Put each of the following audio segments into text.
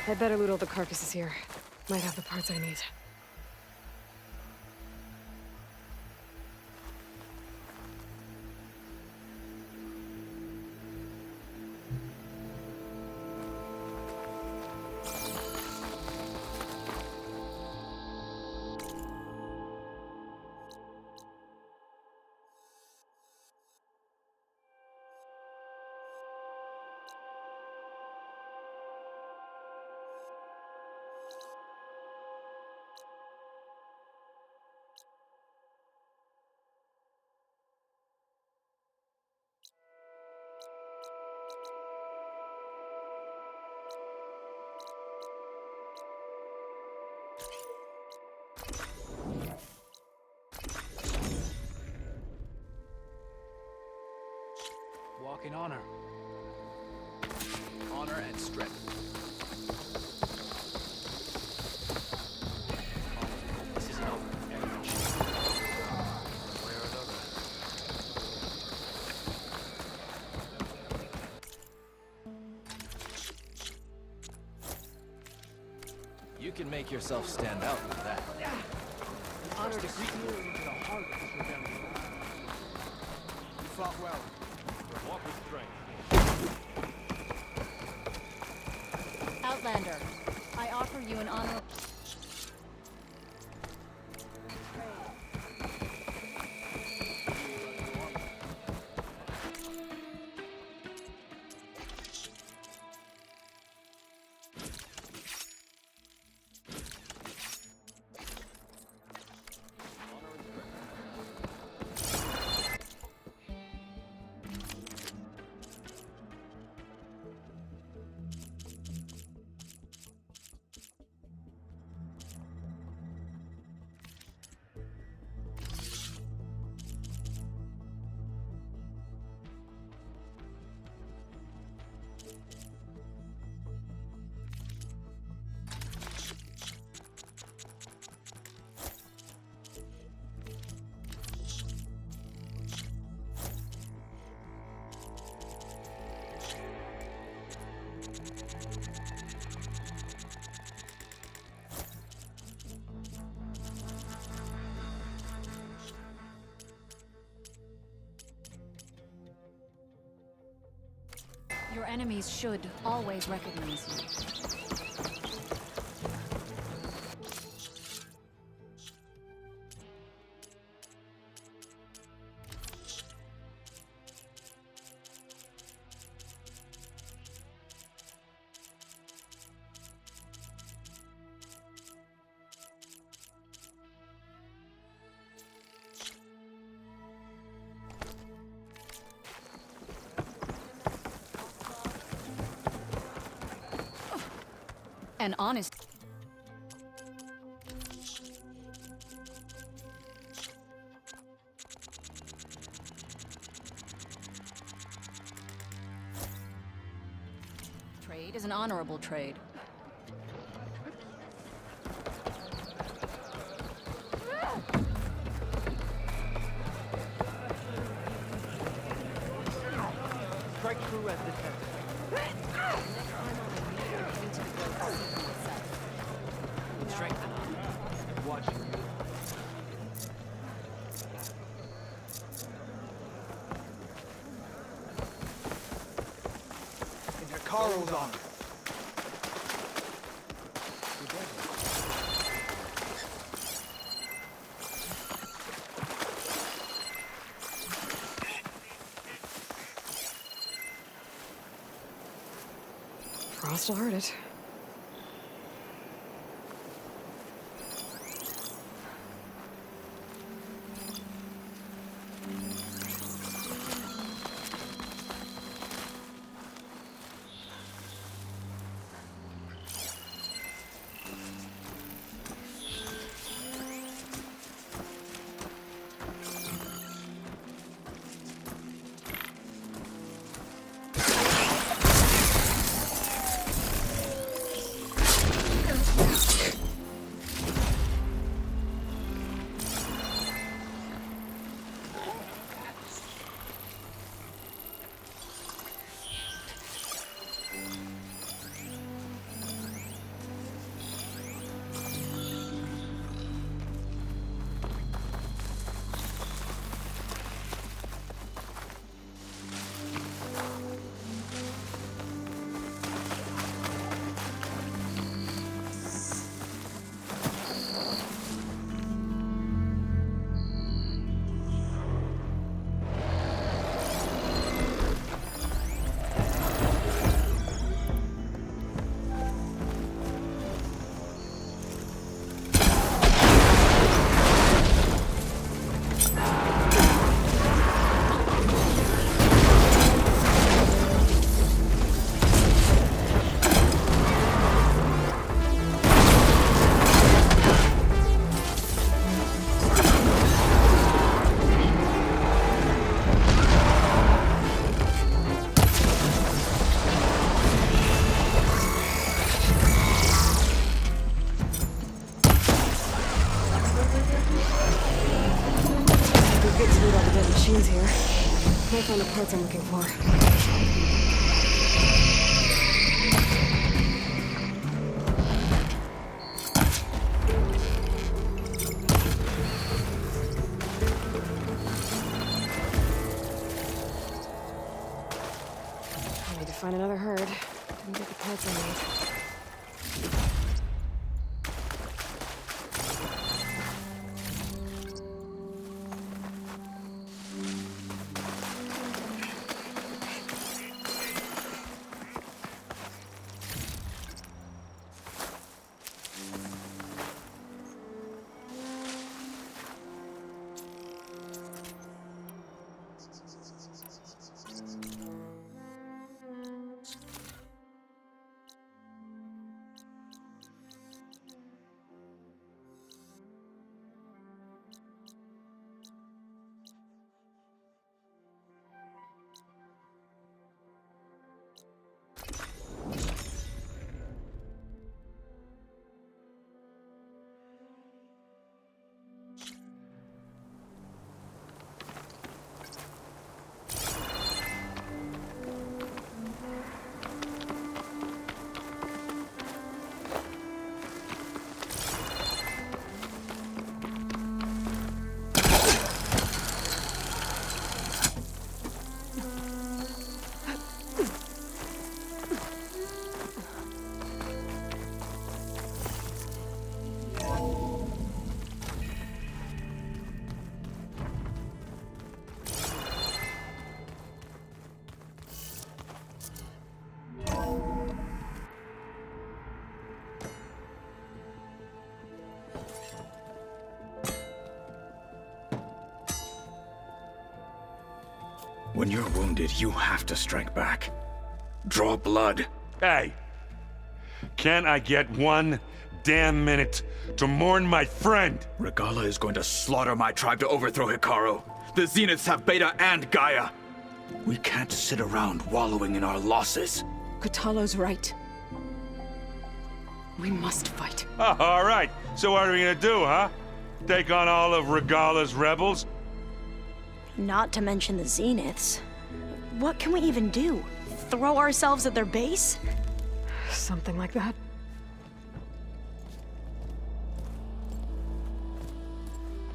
I'd better loot all the carcasses here. Might have the parts I need. Walk in honor. Honor and strength. This isn't over. Everyone should. One way or another. You can make yourself stand out with that. An honor to greet you into the heart of this rebellion. You fought well. Walk with strength. Outlander, I offer you an honor. Your enemies should always recognize you. An honest... trade is an honorable trade. Strike true as the test. Strength and honor. Watching you. In Hikaru's honor. Frost will hurt it. Might find the parts I'm looking for. I need to find another herd. Didn't get the parts I need. When you're wounded, you have to strike back. Draw blood. Hey! Can't I get one damn minute to mourn my friend? Regalla is going to slaughter my tribe to overthrow Hikaru. The Zeniths have Beta and Gaia. We can't sit around wallowing in our losses. Kotallo's right. We must fight. Oh, all right. So what are we gonna do, huh? Take on all of Regalla's rebels? Not to mention the Zeniths. What can we even do? Throw ourselves at their base? Something like that.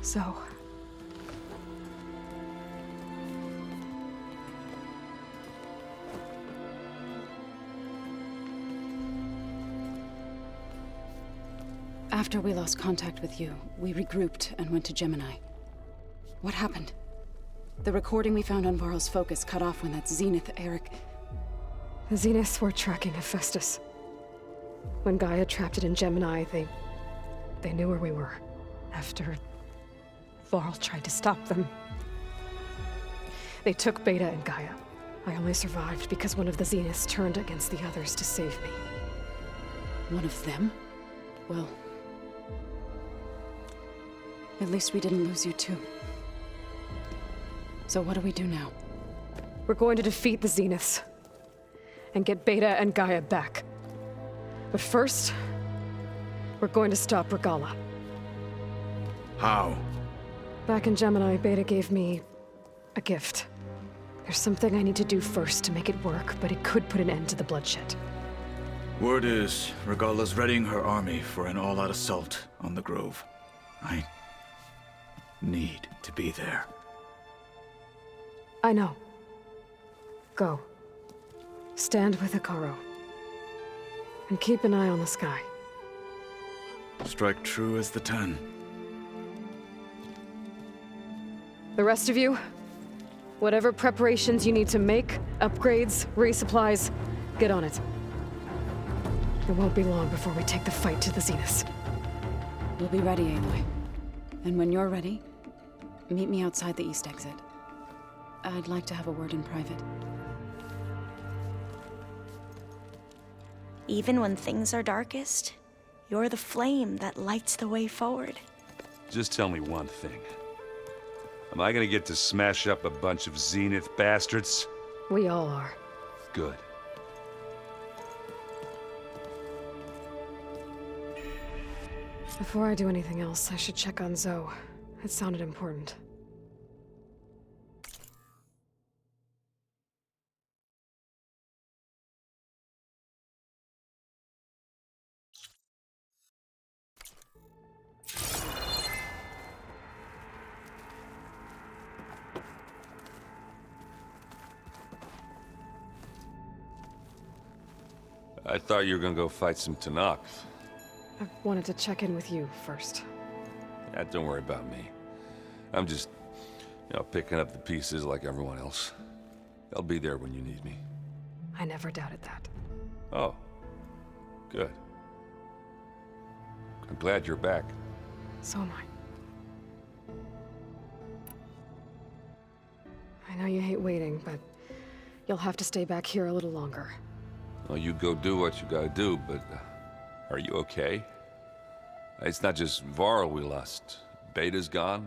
So... After we lost contact with you, we regrouped and went to Gemini. What happened? The recording we found on Varl's focus cut off when that Zenith, Eric... The Zeniths were tracking Hephaestus. When Gaia trapped it in Gemini, they knew where we were. After Varl tried to stop them. They took Beta and Gaia. I only survived because one of the Zeniths turned against the others to save me. One of them? Well... at least we didn't lose you too. So what do we do now? We're going to defeat the Zeniths. And get Beta and Gaia back. But first, we're going to stop Regalla. How? Back in Gemini, Beta gave me a gift. There's something I need to do first to make it work, but it could put an end to the bloodshed. Word is, Regalla's readying her army for an all-out assault on the Grove. I need to be there. I know. Go. Stand with Hikaru. And keep an eye on the sky. Strike true as the 10. The rest of you, whatever preparations you need to make, upgrades, resupplies, get on it. It won't be long before we take the fight to the Zeniths. We'll be ready, Aloy. And when you're ready, meet me outside the east exit. I'd like to have a word in private. Even when things are darkest, you're the flame that lights the way forward. Just tell me one thing. Am I gonna get to smash up a bunch of Zenith bastards? We all are. Good. Before I do anything else, I should check on Zoe. It sounded important. I thought you were gonna go fight some Tanakh. I wanted to check in with you first. Yeah, don't worry about me. I'm just, picking up the pieces like everyone else. I'll be there when you need me. I never doubted that. Oh, good. I'm glad you're back. So am I. I know you hate waiting, but you'll have to stay back here a little longer. Well, you go do what you gotta do, but are you okay? It's not just Varl we lost. Beta's gone.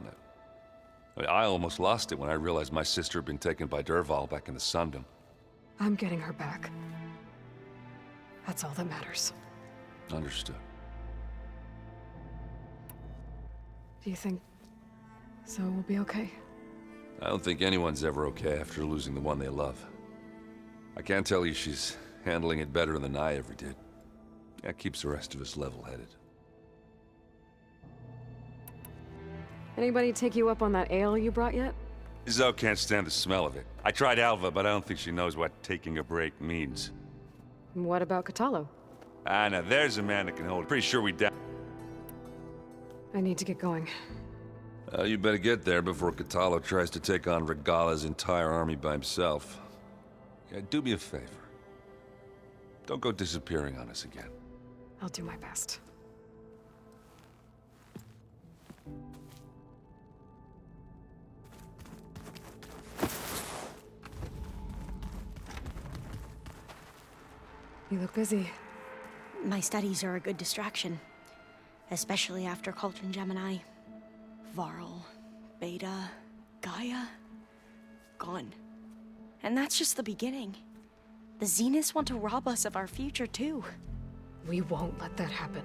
I almost lost it when I realized my sister had been taken by Dervahl back in the Sundom. I'm getting her back. That's all that matters. Understood. Do you think Zoe will be okay? I don't think anyone's ever okay after losing the one they love. I can't tell you she's handling it better than I ever did. That keeps the rest of us level-headed. Anybody take you up on that ale you brought yet? Zoe can't stand the smell of it. I tried Alva, but I don't think she knows what taking a break means. What about Kotallo? Ah, now there's a man that can hold it. Pretty sure we down. I need to get going. You better get there before Kotallo tries to take on Regalla's entire army by himself. Yeah, do me a favor. Don't go disappearing on us again. I'll do my best. You look busy. My studies are a good distraction. Especially after Cauldron Gemini. Varl, Beta, Gaia, gone. And that's just the beginning. The Zeniths want to rob us of our future, too. We won't let that happen.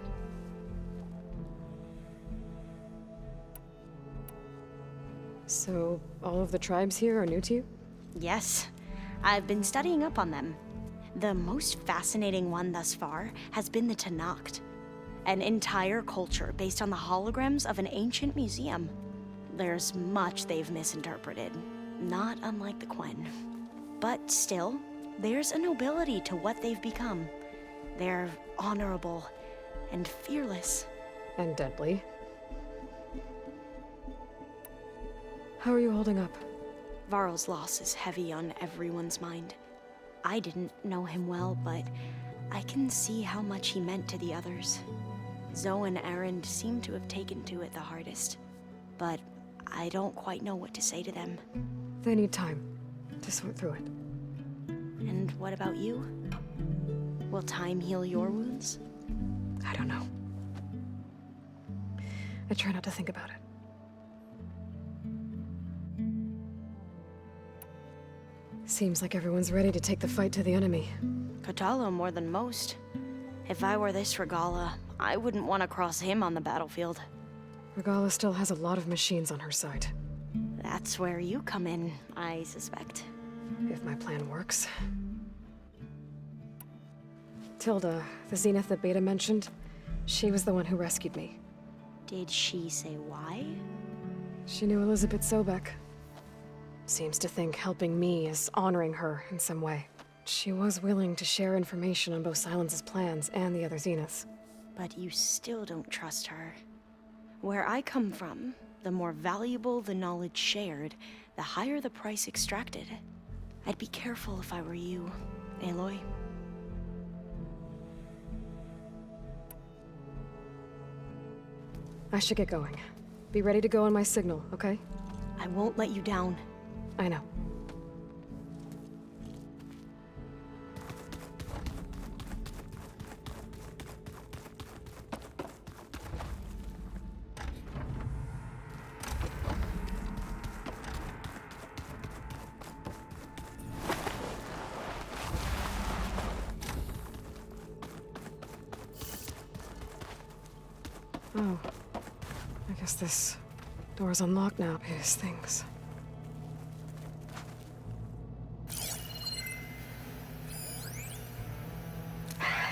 So, all of the tribes here are new to you? Yes, I've been studying up on them. The most fascinating one thus far has been the Tenakth, an entire culture based on the holograms of an ancient museum. There's much they've misinterpreted, not unlike the Quen. But still, there's a nobility to what they've become. They're honorable and fearless. And deadly. How are you holding up? Varl's loss is heavy on everyone's mind. I didn't know him well, but I can see how much he meant to the others. Zoe and Erend seem to have taken to it the hardest, but I don't quite know what to say to them. They need time to sort through it. And what about you? Will time heal your wounds? I don't know. I try not to think about it. Seems like everyone's ready to take the fight to the enemy. Kotallo more than most. If I were this Regalla, I wouldn't want to cross him on the battlefield. Regalla still has a lot of machines on her side. That's where you come in, I suspect. If my plan works. Tilda, the Zenith that Beta mentioned, she was the one who rescued me. Did she say why? She knew Elizabeth Sobek. Seems to think helping me is honoring her in some way. She was willing to share information on both Silence's plans and the other Zeniths. But you still don't trust her. Where I come from, the more valuable the knowledge shared, the higher the price extracted. I'd be careful if I were you, Aloy. I should get going. Be ready to go on my signal, okay? I won't let you down. I know. Oh. I guess this door's unlocked now, Peter's things.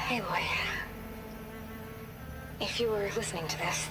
Aloy, if you were listening to this,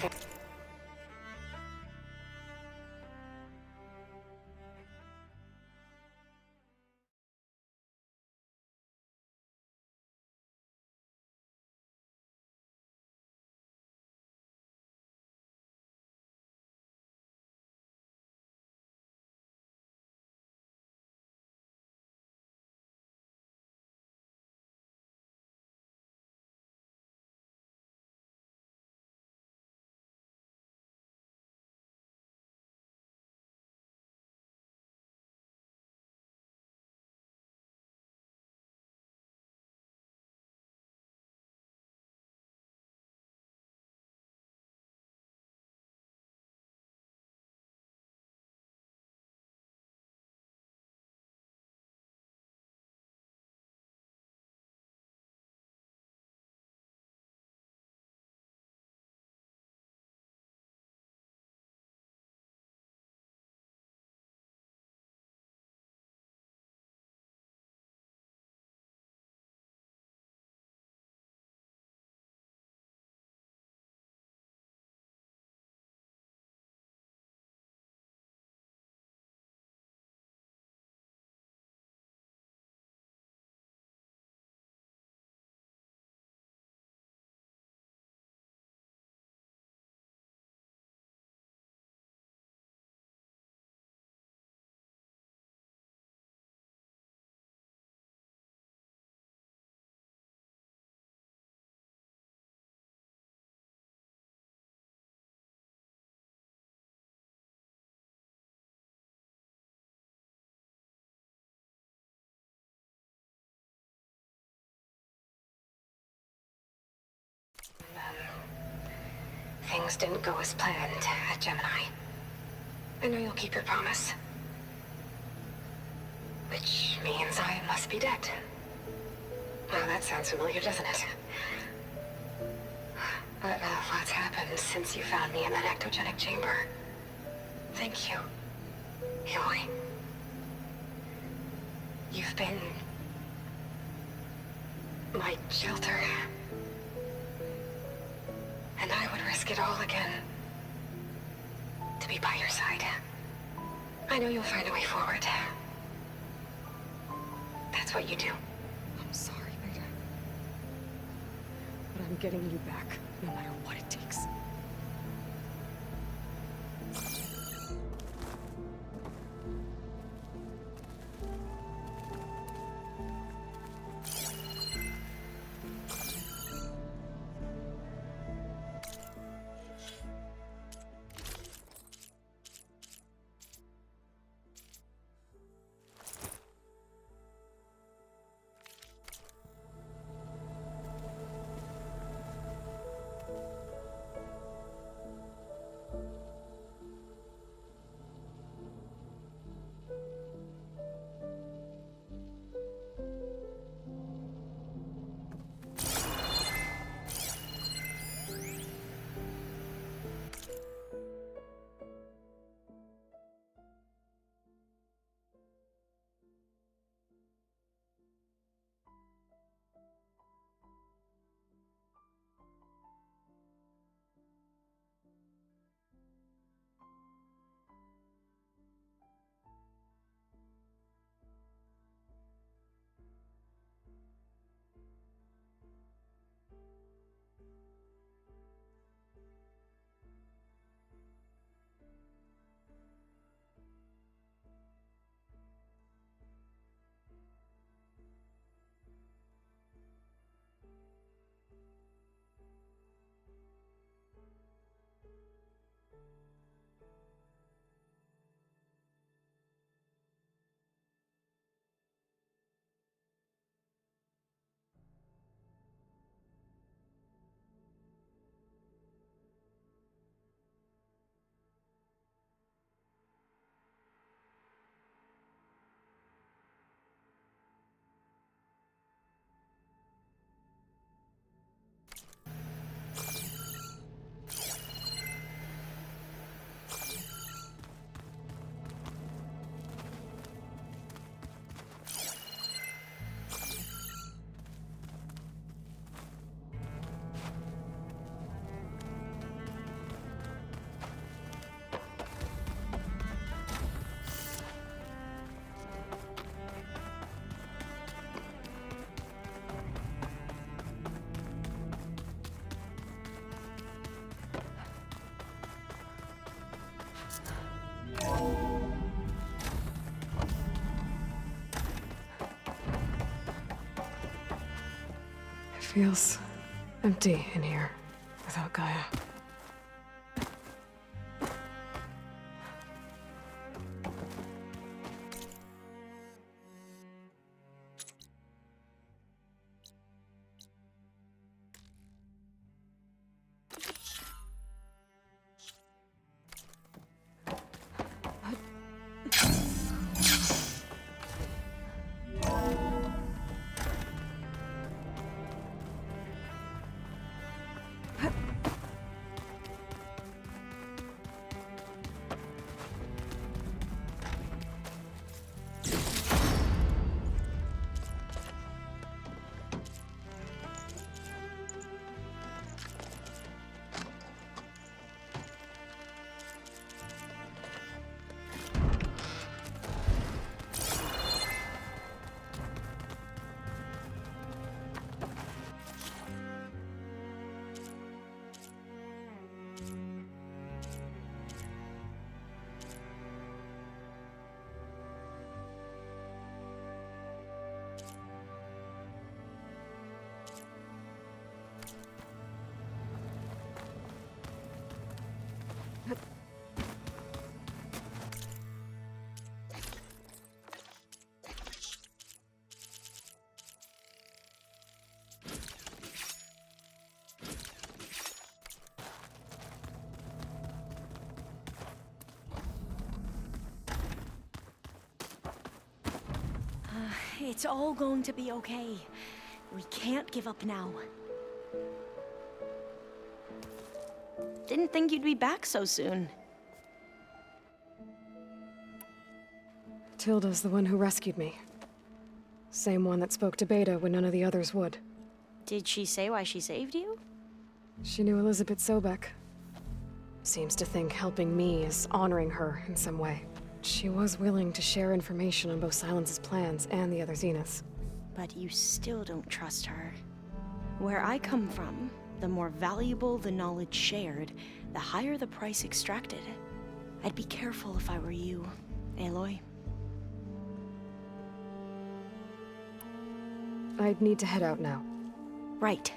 things didn't go as planned at Gemini. I know you'll keep your promise. Which means I must be dead. Well, that sounds familiar, doesn't it? But a lot's happened since you found me in that ectogenic chamber. Thank you, Aloy. You've been my shelter. And I would risk it all again to be by your side. I know you'll find a way forward. That's what you do. I'm sorry, Beta. But I'm getting you back, no matter what it takes. It feels empty in here without Gaia. It's all going to be okay. We can't give up now. Didn't think you'd be back so soon. Tilda's the one who rescued me. Same one that spoke to Beta when none of the others would. Did she say why she saved you? She knew Elizabeth Sobek. Seems to think helping me is honoring her in some way. She was willing to share information on both Silence's plans and the other Zeniths. But you still don't trust her. Where I come from, the more valuable the knowledge shared, the higher the price extracted. I'd be careful if I were you, Aloy. I'd need to head out now. Right.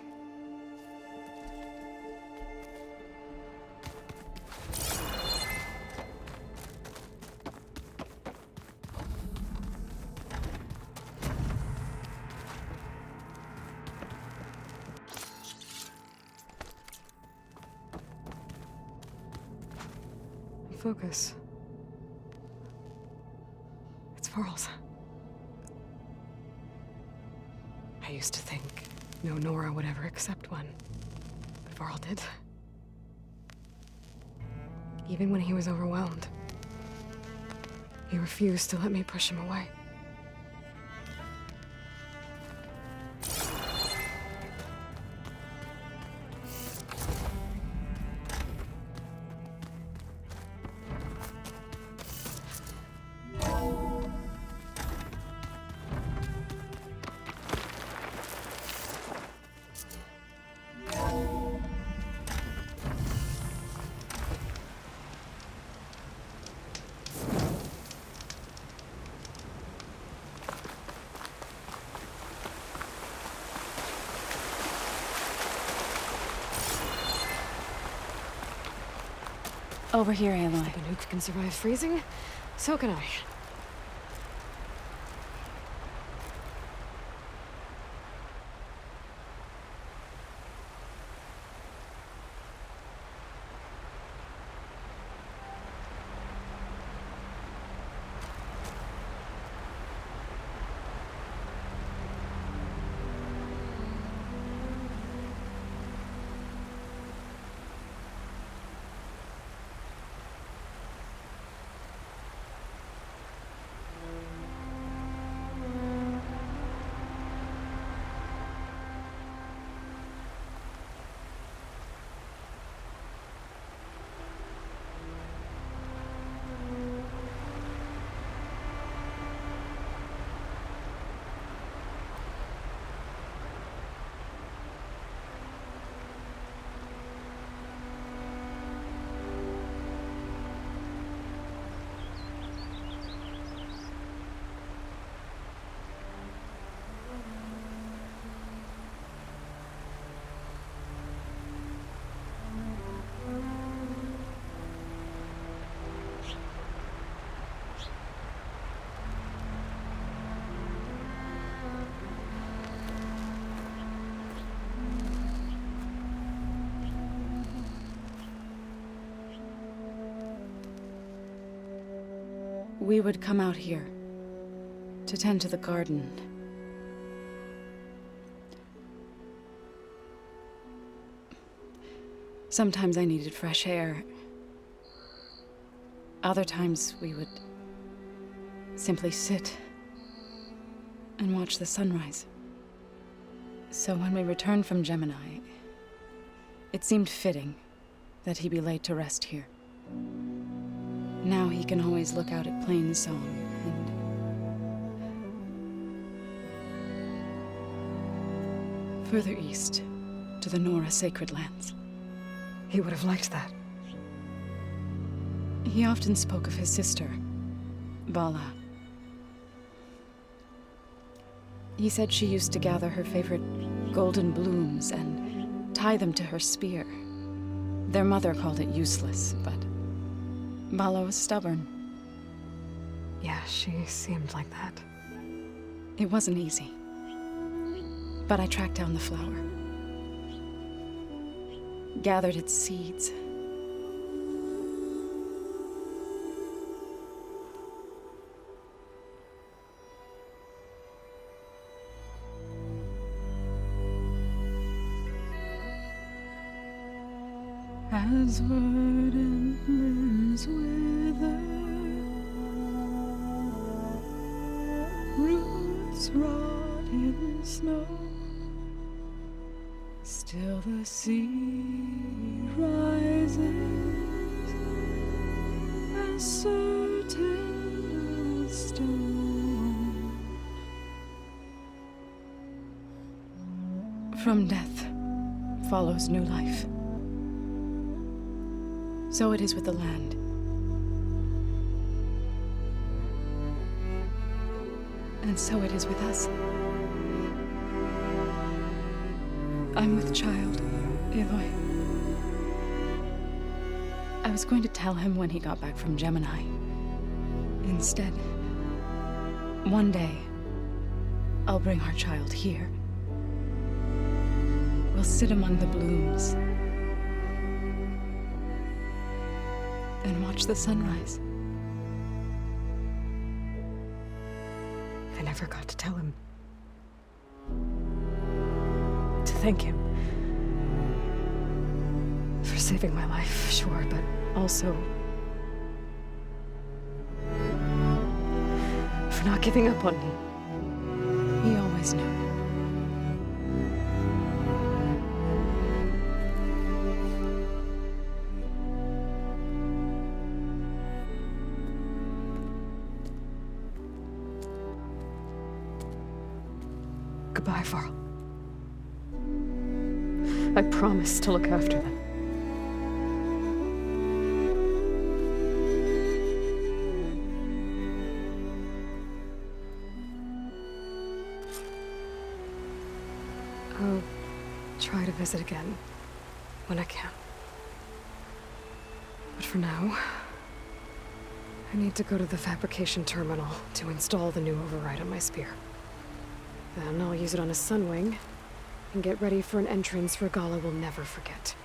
Focus. It's Varl's. I used to think no Nora would ever accept one, but Varl did. Even when he was overwhelmed, he refused to let me push him away. Over here, Aloy. If a nuke can survive freezing, so can I. We would come out here to tend to the garden. Sometimes I needed fresh air. Other times we would simply sit and watch the sunrise. So when we returned from Gemini, it seemed fitting that he be laid to rest here. Now he can always look out at Plainsong and further east to the Nora Sacred Lands. He would have liked that. He often spoke of his sister, Vala. He said she used to gather her favorite golden blooms and tie them to her spear. Their mother called it useless, but Vala was stubborn. Yeah, she seemed like that. It wasn't easy. But I tracked down the flower. Gathered its seeds. As verdant limbs wither, roots rot in snow, still the sea rises, as certain as stone. From death follows new life. So it is with the land. And so it is with us. I'm with child, Aloy. I was going to tell him when he got back from Gemini. Instead, one day, I'll bring our child here. We'll sit among the blooms and watch the sunrise. I never got to tell him. To thank him. For saving my life, sure, but also for not giving up on me. He always knew. Goodbye, Varl. I promise to look after them. I'll try to visit again when I can. But for now, I need to go to the fabrication terminal to install the new override on my spear. Then I'll use it on a Sunwing, and get ready for an entrance Regalla will never forget.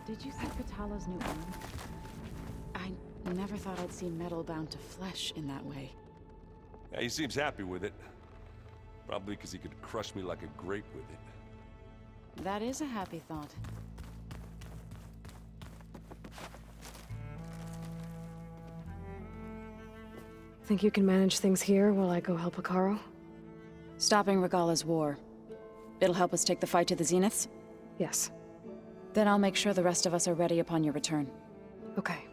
Did you see Kotallo's new arm? I never thought I'd see metal bound to flesh in that way. Yeah, he seems happy with it. Probably because he could crush me like a grape with it. That is a happy thought. Think you can manage things here while I go help Hekarro? Stopping Regalla's war. It'll help us take the fight to the Zeniths? Yes. Then I'll make sure the rest of us are ready upon your return. Okay.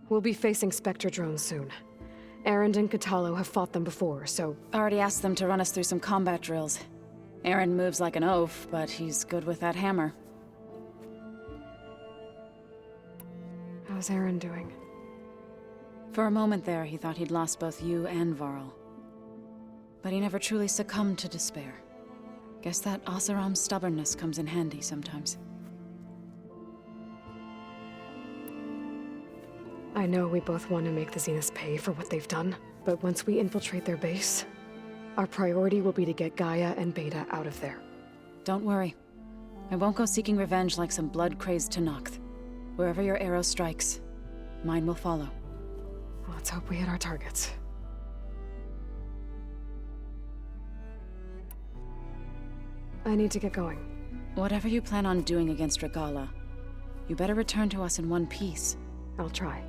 We'll be facing Spectre drones soon. Erend and Kotallo have fought them before, so... Already asked them to run us through some combat drills. Erend moves like an oaf, but he's good with that hammer. How's Erend doing? For a moment there, he thought he'd lost both you and Varl. But he never truly succumbed to despair. Guess that Oseram's stubbornness comes in handy sometimes. I know we both want to make the Zeniths pay for what they've done, but once we infiltrate their base, our priority will be to get Gaia and Beta out of there. Don't worry. I won't go seeking revenge like some blood-crazed Tenakth. Wherever your arrow strikes, mine will follow. Let's hope we hit our targets. I need to get going. Whatever you plan on doing against Regalla, you better return to us in one piece. I'll try.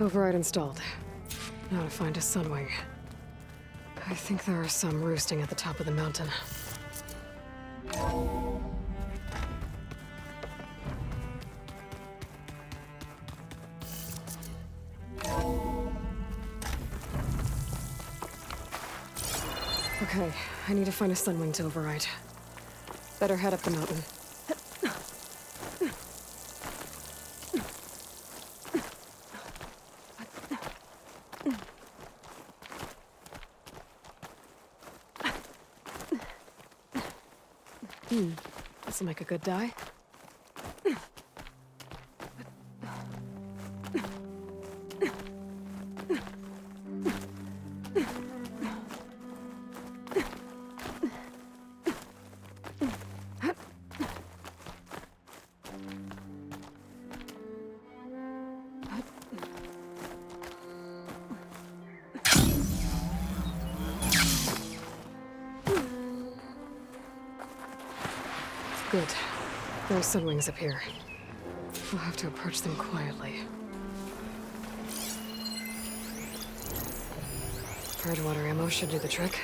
Override installed. Now to find a Sunwing. I think there are some roosting at the top of the mountain. Okay, I need to find a Sunwing to override. Better head up the mountain. This'll make a good die. Good. There are Sunwings up here. We'll have to approach them quietly. Water ammo should do the trick.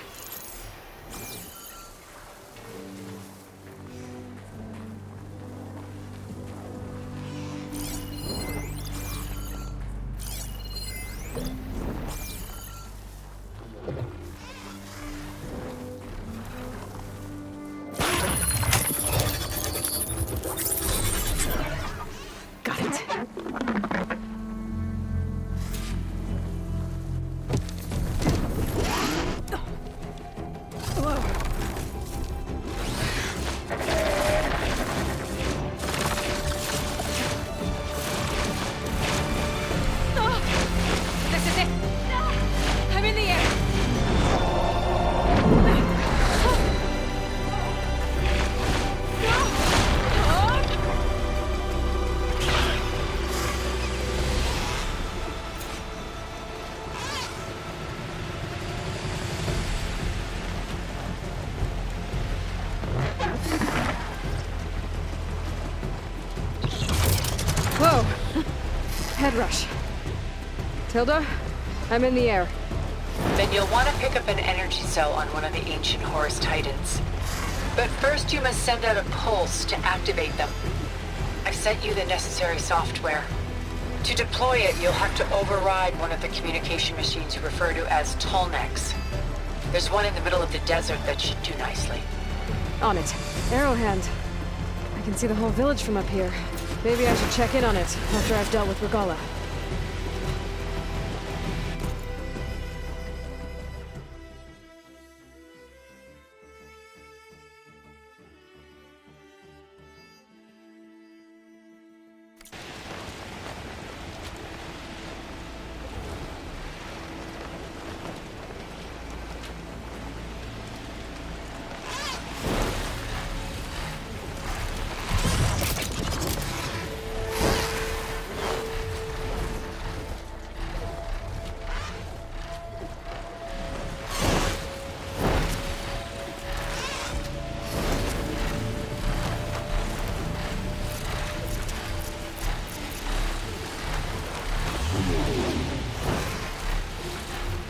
Got it. This is it! I'm in the air! Whoa! Head rush. Tilda, I'm in the air. Then you'll want to pick up an energy cell on one of the ancient Horus Titans. But first you must send out a pulse to activate them. I've sent you the necessary software. To deploy it, you'll have to override one of the communication machines you refer to as Tolnecs. There's one in the middle of the desert that should do nicely. On it. Arrowhand. I can see the whole village from up here. Maybe I should check in on it after I've dealt with Regalla.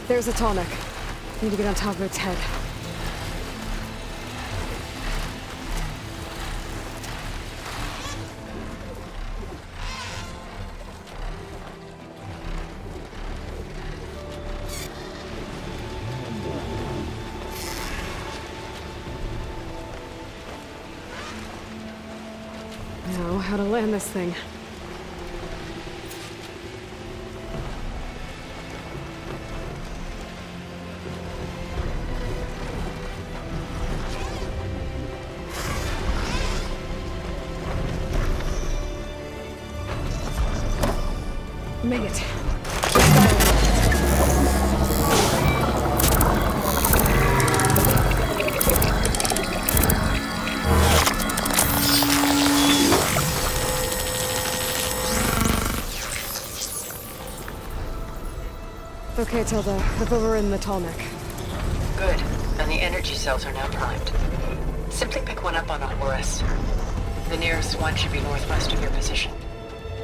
There's a Tolnec. Need to get on top of its head. Now, how to land this thing. Made it. Okay, Tilda. I've overridden the Tolnec. Good. And the energy cells are now primed. Simply pick one up on a Horus. The nearest one should be northwest of your position.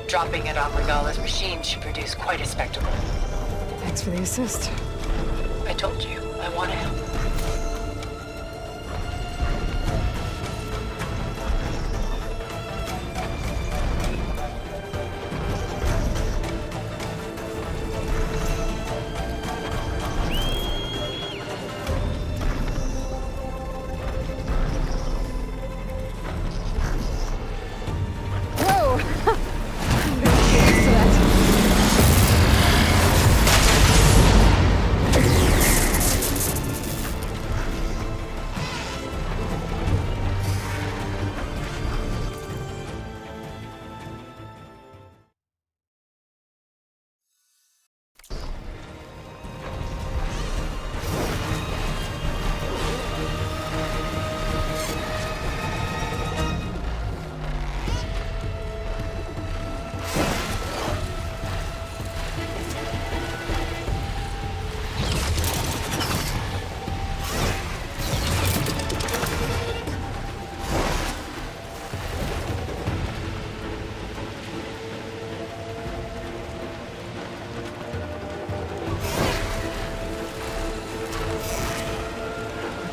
Drop Dropping it on Regala's machine should produce quite a spectacle. Thanks for the assist. I told you, I want to help.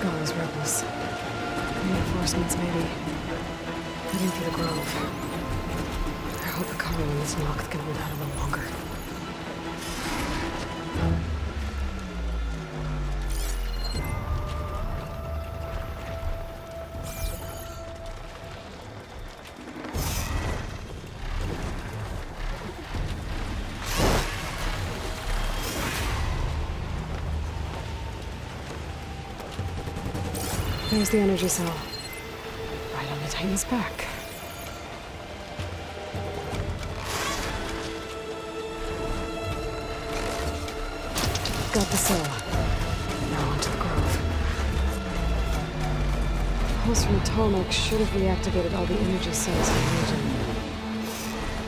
Regala's rebels. Reinforcements, maybe. Heading for the grove. I hope the Carl in this Noct can hold out a little longer. There's the energy cell. Right on the Titan's back. Got the cell. Now onto the grove. The pulse from Tolmec should have reactivated all the energy cells in the region.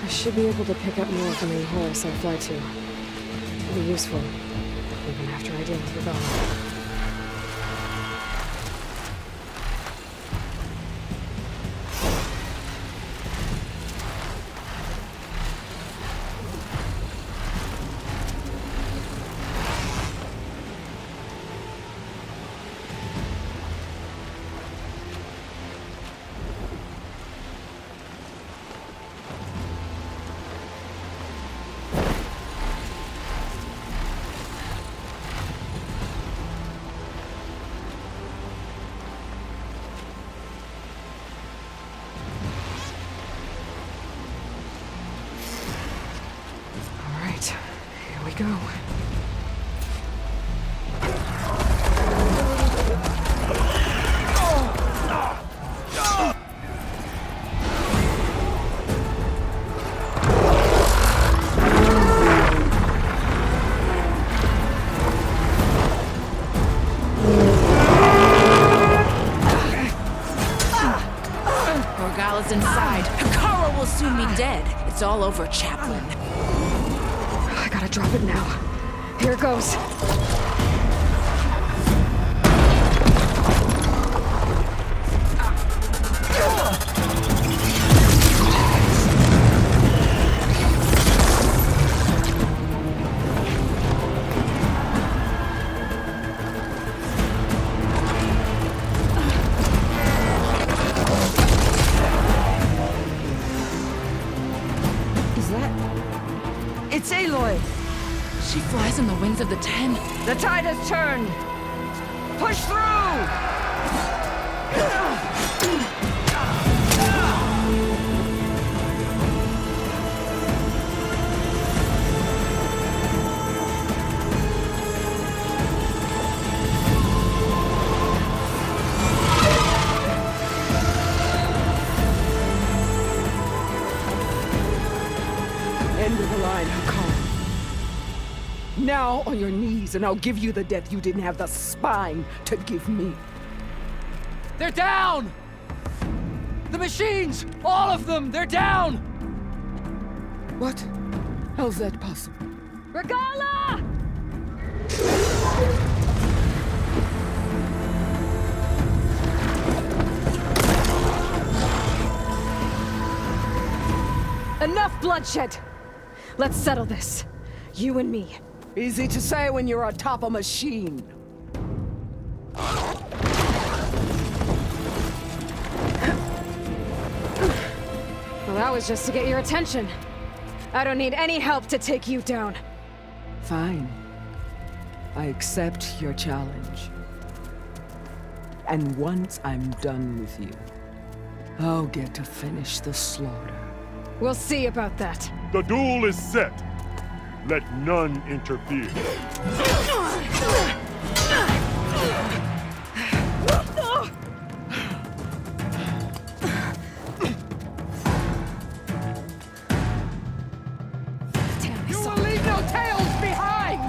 I should be able to pick up more from any Horus I fly to. It'll be useful, even after I deal with Regala. Here we go. Regala's inside. Hekarro will soon be dead. It's all over, Chaplain. I gotta drop it now. Here it goes. It's Aloy! She flies on the wings of the Ten. The tide has turned! Push through! End of the line, Hakar. Now on your knees, and I'll give you the death you didn't have the spine to give me. They're down! The machines! All of them! They're down! What? How's that possible? Regala! Enough bloodshed! Let's settle this. You and me. Easy to say when you're atop a machine. Well, that was just to get your attention. I don't need any help to take you down. Fine. I accept your challenge. And once I'm done with you, I'll get to finish the slaughter. We'll see about that. The duel is set. Let none interfere. You will leave no tails behind!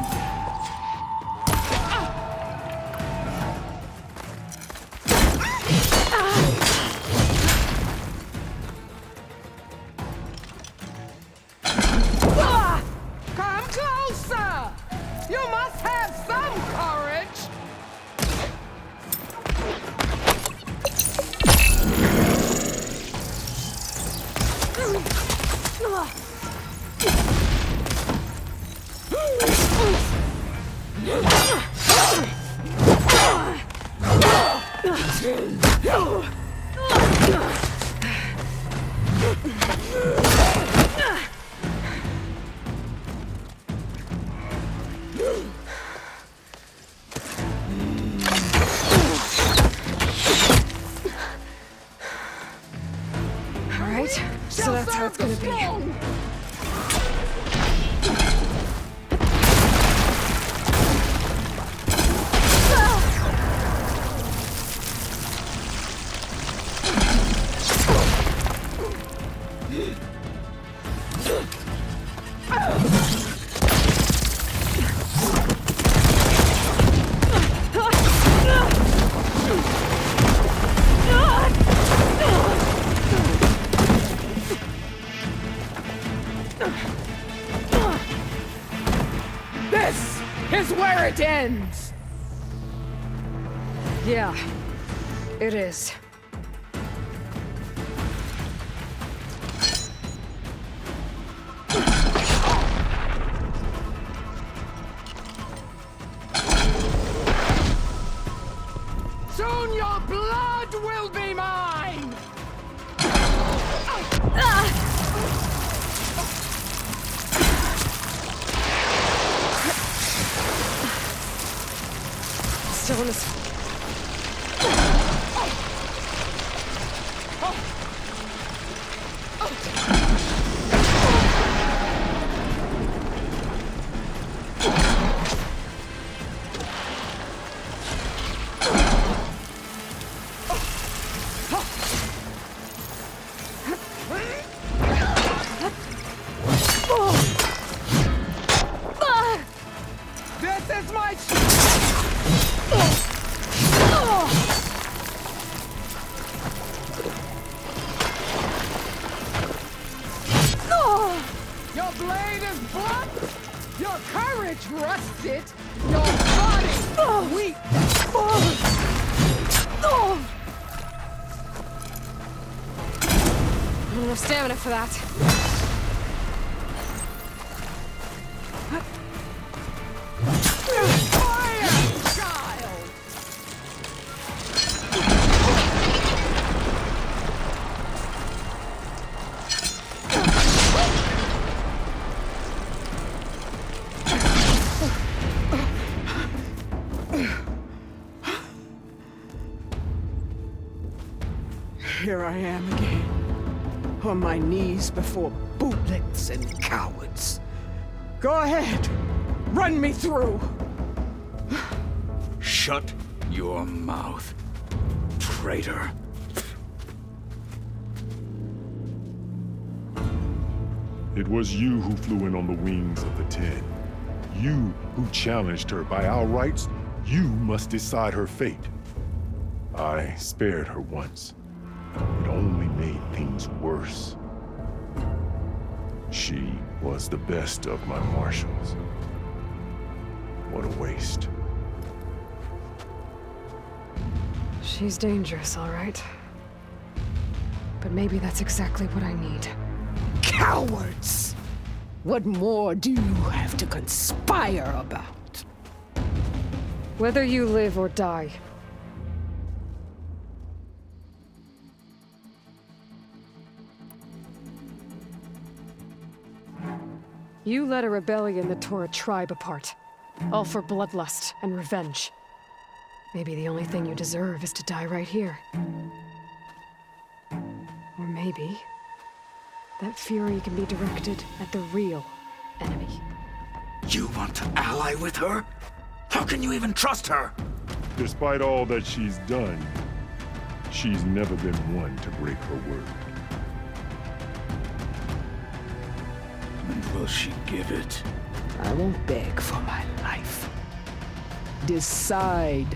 Come closer! You must have some courage! All right, so that's how it's gonna be. This is where it ends! Yeah, it is. Soon your blood will be mine! Still in this. This is my Your blade is blunt, your courage rusted, your body weak. Not enough stamina for that. Fire, child! Here I am again, on my knees before bootlets and cowards. Go ahead, run me through. Shut your mouth, traitor. It was you who flew in on the wings of the Ten. You who challenged her. By our rights, you must decide her fate. I spared her once. It only made things worse. She was the best of my marshals. What a waste. She's dangerous, all right. But maybe that's exactly what I need. Cowards! What more do you have to conspire about? Whether you live or die. You led a rebellion that tore a tribe apart. All for bloodlust and revenge. Maybe the only thing you deserve is to die right here. Or maybe that fury can be directed at the real enemy. You want to ally with her? How can you even trust her? Despite all that she's done, she's never been one to break her word. And will she give it? I won't beg for my life. Decide.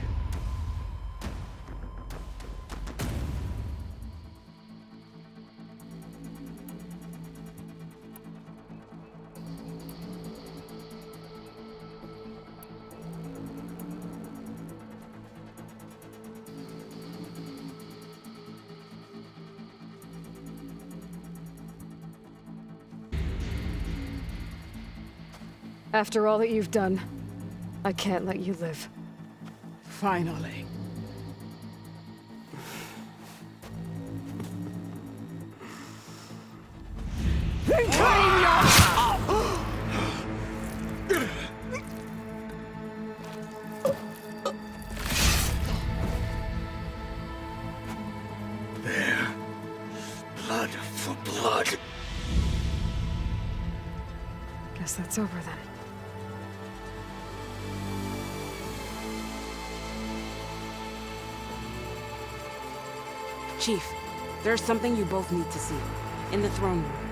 After all that you've done, I can't let you live. Finally. Then claim your... There. Blood for blood. Guess that's over then. Chief, there's something you both need to see. In the throne room.